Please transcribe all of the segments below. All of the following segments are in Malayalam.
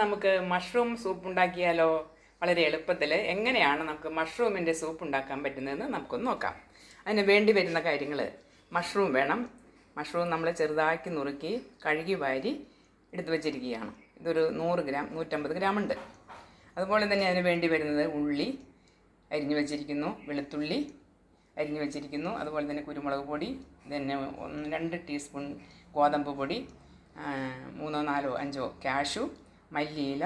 നമുക്ക് മഷ്റൂം സൂപ്പ് ഉണ്ടാക്കിയാലോ? വളരെ എളുപ്പത്തിൽ എങ്ങനെയാണ് നമുക്ക് മഷ്റൂമിൻ്റെ സൂപ്പ് ഉണ്ടാക്കാൻ പറ്റുന്നതെന്ന് നമുക്കൊന്ന് നോക്കാം. അതിന് വേണ്ടി വരുന്ന കാര്യങ്ങൾ: മഷ്റൂം വേണം. മഷ്റൂം നമ്മൾ ചെറുതാക്കി നുറുക്കി കഴുകി വാരി എടുത്തു വച്ചിരിക്കുകയാണ്. ഇതൊരു 100 ഗ്രാം 150 ഗ്രാം ഉണ്ട്. അതുപോലെ തന്നെ അതിന് വേണ്ടി വരുന്നത് ഉള്ളി അരിഞ്ഞു വച്ചിരിക്കുന്നു, വെളുത്തുള്ളി അരിഞ്ഞു വച്ചിരിക്കുന്നു, അതുപോലെ തന്നെ കുരുമുളക് പൊടി, പിന്നെ 2 ടീസ്പൂൺ ഗോതമ്പ് പൊടി, 3 4 5 കാഷ്യൂ, മല്ലിയില,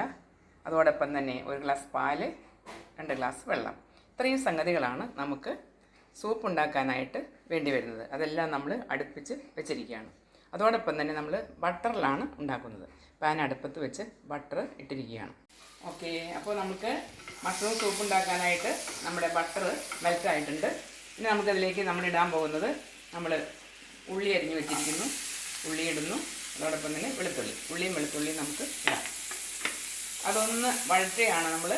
അതോടൊപ്പം തന്നെ 1 ഗ്ലാസ് പാല്, 2 ഗ്ലാസ് വെള്ളം. ഇത്രയും സംഗതികളാണ് നമുക്ക് സൂപ്പ് ഉണ്ടാക്കാനായിട്ട് വേണ്ടി വരുന്നത്. അതെല്ലാം നമ്മൾ അടുപ്പിച്ച് വെച്ചിരിക്കുകയാണ്. അതോടൊപ്പം തന്നെ നമ്മൾ ബട്ടറിലാണ് ഉണ്ടാക്കുന്നത്. പാൻ അടുപ്പത്ത് വെച്ച് ബട്ടർ ഇട്ടിരിക്കുകയാണ്. ഓക്കെ, അപ്പോൾ നമുക്ക് മഷ്റൂം സൂപ്പ് ഉണ്ടാക്കാനായിട്ട് നമ്മുടെ ബട്ടർ മെൽറ്റായിട്ടുണ്ട്. ഇനി നമുക്കതിലേക്ക് നമ്മൾ ഇടാൻ പോകുന്നത്, നമ്മൾ ഉള്ളി അരിഞ്ഞ് വെച്ചിരിക്കുന്നു, ഉള്ളി ഇടുന്നു. അതോടൊപ്പം തന്നെ ഉള്ളിയും വെളുത്തുള്ളിയും നമുക്ക് ഇടാം. അതൊന്ന് വഴറ്റുകയാണ്. നമ്മൾ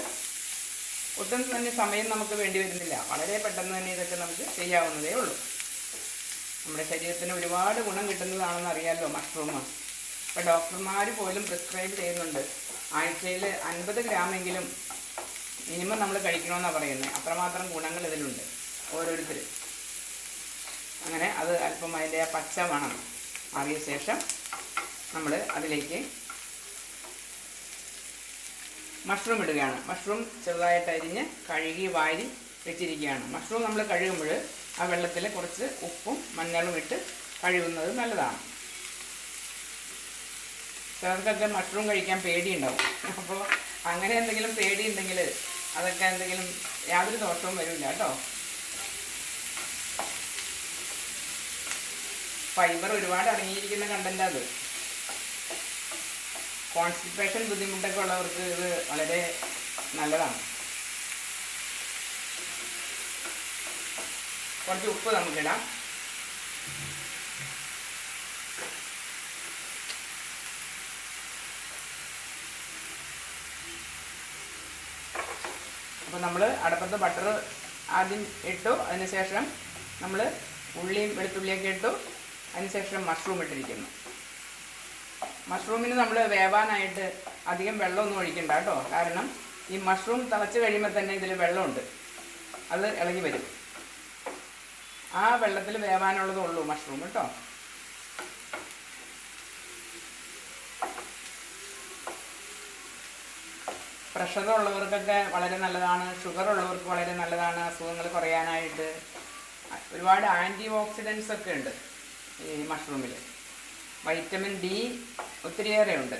ഒട്ടും തന്നെ സമയം നമുക്ക് വേണ്ടി വരുന്നില്ല. വളരെ പെട്ടെന്ന് തന്നെ ഇതൊക്കെ നമുക്ക് ചെയ്യാവുന്നതേ ഉള്ളൂ. നമ്മുടെ ശരീരത്തിന് ഒരുപാട് ഗുണം കിട്ടുന്നതാണെന്ന് അറിയാമല്ലോ മഷ്റൂം. ഇപ്പോൾ ഡോക്ടർമാർ പോലും പ്രിസ്ക്രൈബ് ചെയ്യുന്നുണ്ട്. ആഴ്ചയിൽ 50 ഗ്രാമെങ്കിലും മിനിമം നമ്മൾ കഴിക്കണമെന്നാണ് പറയുന്നത്. അത്രമാത്രം ഗുണങ്ങൾ ഇതിലുണ്ട് ഓരോരുത്തർ. അങ്ങനെ അത് അല്പം അതിൻ്റെ ആ പച്ച മണം മാറിയ ശേഷം നമ്മൾ അതിലേക്ക് മഷ്റൂം ഇടുകയാണ്. മഷ്റൂം ചെറുതായിട്ട് അരിഞ്ഞ് കഴുകി വാരി വെച്ചിരിക്കുകയാണ്. മഷ്റൂം നമ്മൾ കഴുകുമ്പോൾ ആ വെള്ളത്തിൽ കുറച്ച് ഉപ്പും മഞ്ഞളും ഇട്ട് കഴുകുന്നത് നല്ലതാണ്. ചിലർക്കൊക്കെ മഷ്റൂം കഴിക്കാൻ പേടിയുണ്ടാവും. അപ്പോൾ അങ്ങനെ എന്തെങ്കിലും പേടിയുണ്ടെങ്കിൽ അതൊക്കെ എന്തെങ്കിലും യാതൊരു ദോഷവും വരില്ല കേട്ടോ. ഫൈബർ ഒരുപാട് അടങ്ങിയിരിക്കുന്ന കണ്ടൻ്റ് അത്. കോൺസ്റ്റിപ്പേഷൻ ബുദ്ധിമുട്ടൊക്കെ ഉള്ളവർക്ക് ഇത് വളരെ നല്ലതാണ്. കുറച്ച് ഉപ്പ് നമുക്കിടാം. അപ്പോൾ നമ്മൾ അടുപ്പത്ത് ബട്ടർ ആദ്യം ഇട്ടു, അതിനുശേഷം നമ്മൾ ഉള്ളിയും വെളുത്തുള്ളിയൊക്കെ ഇട്ടു, അതിനുശേഷം മഷ്റൂം ഇട്ടിരിക്കുന്നു. മഷ്റൂമിന് നമ്മൾ വേവാനായിട്ട് അധികം വെള്ളമൊന്നും ഒഴിക്കണ്ട കേട്ടോ. കാരണം ഈ മഷ്റൂം തിളച്ച് കഴിയുമ്പോൾ തന്നെ ഇതിൽ വെള്ളമുണ്ട്, അത് ഇളകി വരും. ആ വെള്ളത്തിൽ വേവാനുള്ളതുള്ളൂ മഷ്റൂം കേട്ടോ. പ്രഷർ ഉള്ളവർക്കൊക്കെ വളരെ നല്ലതാണ്. ഷുഗർ ഉള്ളവർക്ക് വളരെ നല്ലതാണ്. അസുഖങ്ങൾ കുറയാനായിട്ട് ഒരുപാട് ആൻറ്റി ഓക്സിഡൻസ് ഒക്കെ ഉണ്ട് ഈ മഷ്റൂമിൽ. വൈറ്റമിൻ ഡി ഒത്തിരിയേറെ ഉണ്ട്.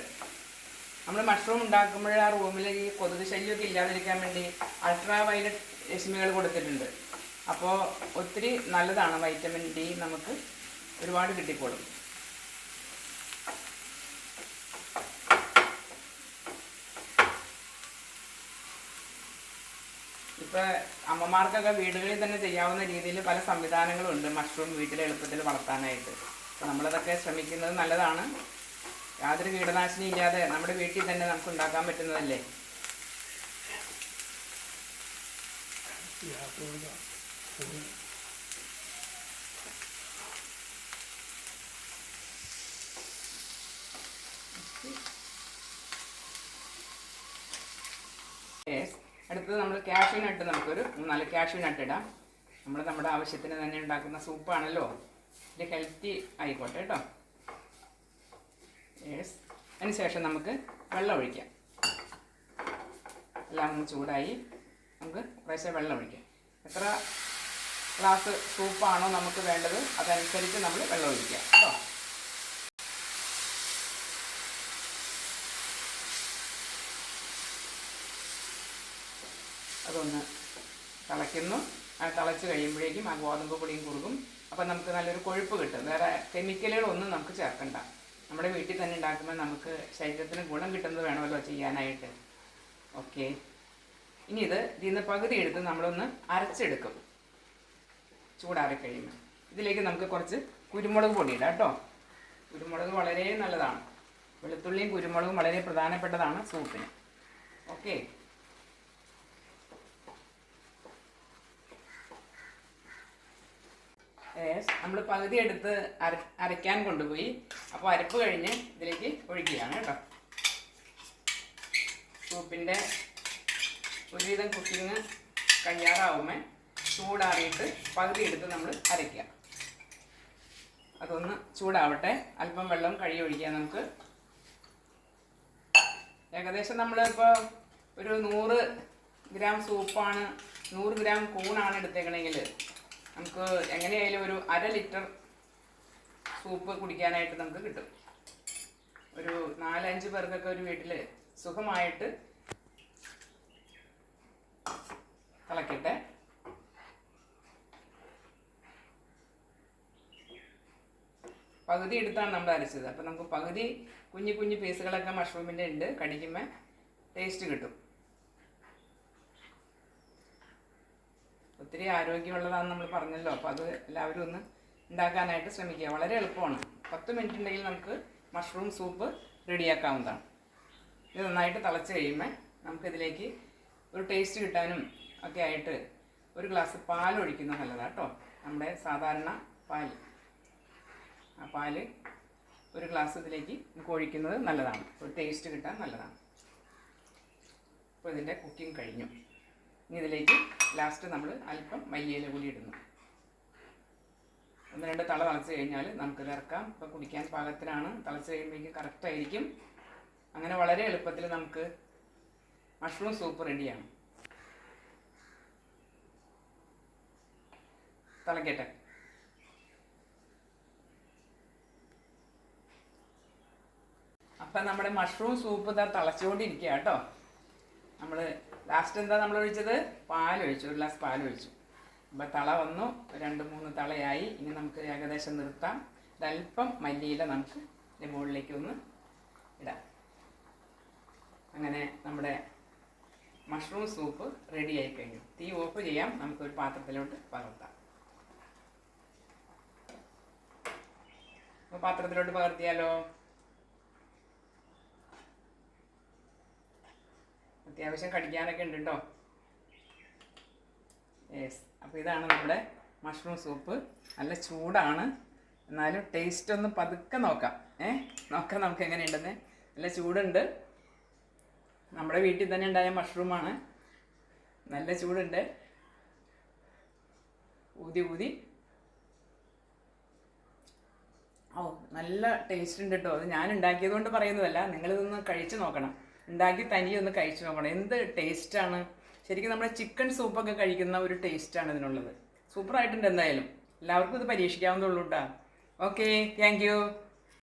നമ്മൾ മഷ്റൂം ഉണ്ടാക്കുമ്പോൾ ആ റൂമിൽ ഈ കൊതുക് ശല്യമൊക്കെ ഇല്ലാതിരിക്കാൻ വേണ്ടി അൾട്രാ വയലറ്റ് രശ്മികൾ കൊടുത്തിട്ടുണ്ട്. അപ്പോൾ ഒത്തിരി നല്ലതാണ്. വൈറ്റമിൻ ഡി നമുക്ക് ഒരുപാട് കിട്ടിക്കോളും. ഇപ്പോൾ അമ്മമാർക്കൊക്കെ വീടുകളിൽ തന്നെ ചെയ്യാവുന്ന രീതിയിൽ പല സംവിധാനങ്ങളും ഉണ്ട് മഷ്റൂം വീട്ടിൽ എളുപ്പത്തിൽ വളർത്താനായിട്ട്. അപ്പോൾ നമ്മളതൊക്കെ ശ്രമിക്കുന്നത് നല്ലതാണ്. യാതൊരു കീടനാശിനി ഇല്ലാതെ നമ്മുടെ വീട്ടിൽ തന്നെ നമുക്ക് ഉണ്ടാക്കാൻ പറ്റുന്നതല്ലേ. അടുത്തത് നമ്മൾ കാഷ്യൂ നട്ട്, നമുക്കൊരു 4 കാഷ്യൂ നട്ട് ഇടാം. നമ്മൾ നമ്മുടെ ആവശ്യത്തിന് തന്നെ ഉണ്ടാക്കുന്ന സൂപ്പാണല്ലോ, ഇത് ഹെൽത്തി ആയിക്കോട്ടെ കേട്ടോ. അതിനുശേഷം നമുക്ക് വെള്ളം ഒഴിക്കാം. എല്ലാം ഒന്ന് ചൂടായി നമുക്ക് കുറേശ്ശെ വെള്ളം ഒഴിക്കാം. എത്ര ഗ്ലാസ് സൂപ്പാണോ നമുക്ക് വേണ്ടത് അതനുസരിച്ച് നമ്മൾ വെള്ളം ഒഴിക്കുക കേട്ടോ. അതൊന്ന് തിളയ്ക്കുന്നു. ആ തിളച്ച് കഴിയുമ്പോഴേക്കും ആ ഗോതമ്പ് പൊടിയും കുറുകും. അപ്പോൾ നമുക്ക് നല്ലൊരു കൊഴുപ്പ് കിട്ടും. വേറെ കെമിക്കലുകളൊന്നും നമുക്ക് ചേർക്കണ്ട. നമ്മുടെ വീട്ടിൽ തന്നെ ഉണ്ടാക്കുമ്പോൾ നമുക്ക് ശരീരത്തിന് ഗുണം കിട്ടുന്നത് വേണമല്ലോ ചെയ്യാനായിട്ട്. ഓക്കെ, ഇനി ഇതിൽ നിന്ന് പകുതി എടുത്ത് നമ്മളൊന്ന് അരച്ചെടുക്കും. ചൂടാറി കഴിയുമ്പോൾ ഇതിലേക്ക് നമുക്ക് കുറച്ച് കുരുമുളക് പൊടി ഇടാം കേട്ടോ. കുരുമുളക് വളരെ നല്ലതാണ്. വെളുത്തുള്ളിയും കുരുമുളകും വളരെ പ്രധാനപ്പെട്ടതാണ് സൂപ്പിന്. ഓക്കെ, നമ്മൾ പകുതി എടുത്ത് അരയ്ക്കാൻ കൊണ്ടുപോയി. അപ്പോൾ അരപ്പ് കഴിഞ്ഞ് ഇതിലേക്ക് ഒഴിക്കുകയാണ് കേട്ടോ. സൂപ്പിൻ്റെ ഒരുവിധം കുക്കിങ് കഴിയാറാവുമ്പോൾ ചൂടാറിയിട്ട് പകുതി എടുത്ത് നമ്മൾ അരയ്ക്കുക. അതൊന്ന് ചൂടാവട്ടെ. അല്പം വെള്ളം കഴുകി ഒഴിക്കുക നമുക്ക്. ഏകദേശം നമ്മളിപ്പോൾ ഒരു 100 ഗ്രാം സൂപ്പാണ്, 100 ഗ്രാം കൂണാണ് എടുത്തേക്കണമെങ്കിൽ നമുക്ക് എങ്ങനെയായാലും ഒരു 1/2 ലിറ്റർ സൂപ്പ് കുടിക്കാനായിട്ട് നമുക്ക് കിട്ടും. ഒരു 4-5 പേർക്കൊക്കെ ഒരു വീട്ടിൽ സുഖമായിട്ട് തിളക്കട്ടെ. പകുതി എടുത്താണ് നമ്മൾ അരച്ചത്. അപ്പോൾ നമുക്ക് പകുതി കുഞ്ഞു കുഞ്ഞു പീസുകളൊക്കെ മഷ്റൂമിൻ്റെ ഉണ്ട്. കടിക്കുമ്പോൾ ടേസ്റ്റ് കിട്ടും. ഒത്തിരി ആരോഗ്യമുള്ളതാണെന്ന് നമ്മൾ പറഞ്ഞല്ലോ. അപ്പോൾ അത് എല്ലാവരും ഒന്ന് ഉണ്ടാക്കാനായിട്ട് ശ്രമിക്കുക. വളരെ എളുപ്പമാണ്. 10 മിനിറ്റ് ഉണ്ടെങ്കിൽ നമുക്ക് മഷ്റൂം സൂപ്പ് റെഡിയാക്കാവുന്നതാണ്. ഇത് നന്നായിട്ട് തിളച്ച് കഴിയുമ്പോൾ നമുക്കിതിലേക്ക് ഒരു ടേസ്റ്റ് കിട്ടാനും ഒക്കെ ആയിട്ട് ഒരു ഗ്ലാസ് പാൽ ഒഴിക്കുന്നത് നല്ലതാണ് കേട്ടോ. നമ്മുടെ സാധാരണ പാൽ, ആ പാല് ഒരു ഗ്ലാസ് ഇതിലേക്ക് നമുക്ക് ഒഴിക്കുന്നത് നല്ലതാണ്. ഒരു ടേസ്റ്റ് കിട്ടാൻ നല്ലതാണ്. അപ്പോൾ ഇതിൻ്റെ കുക്കിംഗ് കഴിഞ്ഞു. ഇനി ഇതിലേക്ക് ലാസ്റ്റ് നമ്മൾ അല്പം മല്ലിയില കൂടി ഇടുന്നു. 1-2 തള തിളച്ച് കഴിഞ്ഞാൽ നമുക്കിത് ഇറക്കാം. ഇപ്പോൾ കുടിക്കാൻ പാകത്തിനാണ്. തിളച്ച് കഴിയുമ്പോഴേക്കും കറക്റ്റായിരിക്കും. അങ്ങനെ വളരെ എളുപ്പത്തിൽ നമുക്ക് മഷ്റൂം സൂപ്പ് റെഡിയാണ്. തിളക്കട്ടെ. അപ്പം നമ്മുടെ മഷ്റൂം സൂപ്പ് ഇതാ തിളച്ചുകൊണ്ടിരിക്കുക കേട്ടോ. നമ്മൾ ലാസ്റ്റ് എന്താ നമ്മൾ ഒഴിച്ചത്? പാലൊഴിച്ചു. ഒരു ഗ്ലാസ് പാലൊഴിച്ചു. അപ്പോൾ തള വന്നു. 2-3 തളയായി. ഇനി നമുക്ക് ഏകദേശം നിർത്താം. ഒരല്പം മല്ലിയില നമുക്ക് ഇതിൻ്റെ മുകളിലേക്ക് ഒന്ന് ഇടാം. അങ്ങനെ നമ്മുടെ മഷ്റൂം സൂപ്പ് റെഡിയായി കഴിഞ്ഞു. തീ ഓഫ് ചെയ്യാം. നമുക്കൊരു പാത്രത്തിലോട്ട് പകർത്താം. അപ്പോൾ പാത്രത്തിലോട്ട് പകർത്തിയാലോ? അത്യാവശ്യം കടിക്കാനൊക്കെ ഉണ്ട് കേട്ടോ. യെസ്. അപ്പോൾ ഇതാണ് നമ്മുടെ മഷ്റൂം സൂപ്പ്. നല്ല ചൂടാണ്, എന്നാലും ടേസ്റ്റ് ഒന്ന് പതുക്കെ നോക്കാം. നോക്കാം നമുക്ക് എങ്ങനെയുണ്ടെന്ന്. നല്ല ചൂടുണ്ട്. നമ്മുടെ വീട്ടിൽ തന്നെ ഉണ്ടായ മഷ്റൂമാണ്. നല്ല ചൂടുണ്ട്. ഊതി ഊതി. ഓ, നല്ല ടേസ്റ്റ് ഉണ്ട് കേട്ടോ. അത് ഞാൻ ഉണ്ടാക്കിയത് കൊണ്ട് പറയുന്നതല്ല. നിങ്ങളിതൊന്ന് കഴിച്ച് നോക്കണം. ഉണ്ടാക്കി തനിയൊന്ന് കഴിച്ച് നോക്കണം. എന്ത് ടേസ്റ്റാണ്. ശരിക്കും നമ്മുടെ ചിക്കൻ സൂപ്പൊക്കെ കഴിക്കുന്ന ഒരു ടേസ്റ്റാണ് ഇതിനുള്ളത്. സൂപ്പറായിട്ടുണ്ട്. എന്തായാലും എല്ലാവർക്കും ഇത് പരീക്ഷിക്കാവുന്നതുള്ളൂ കേട്ടോ. Okay, thank you.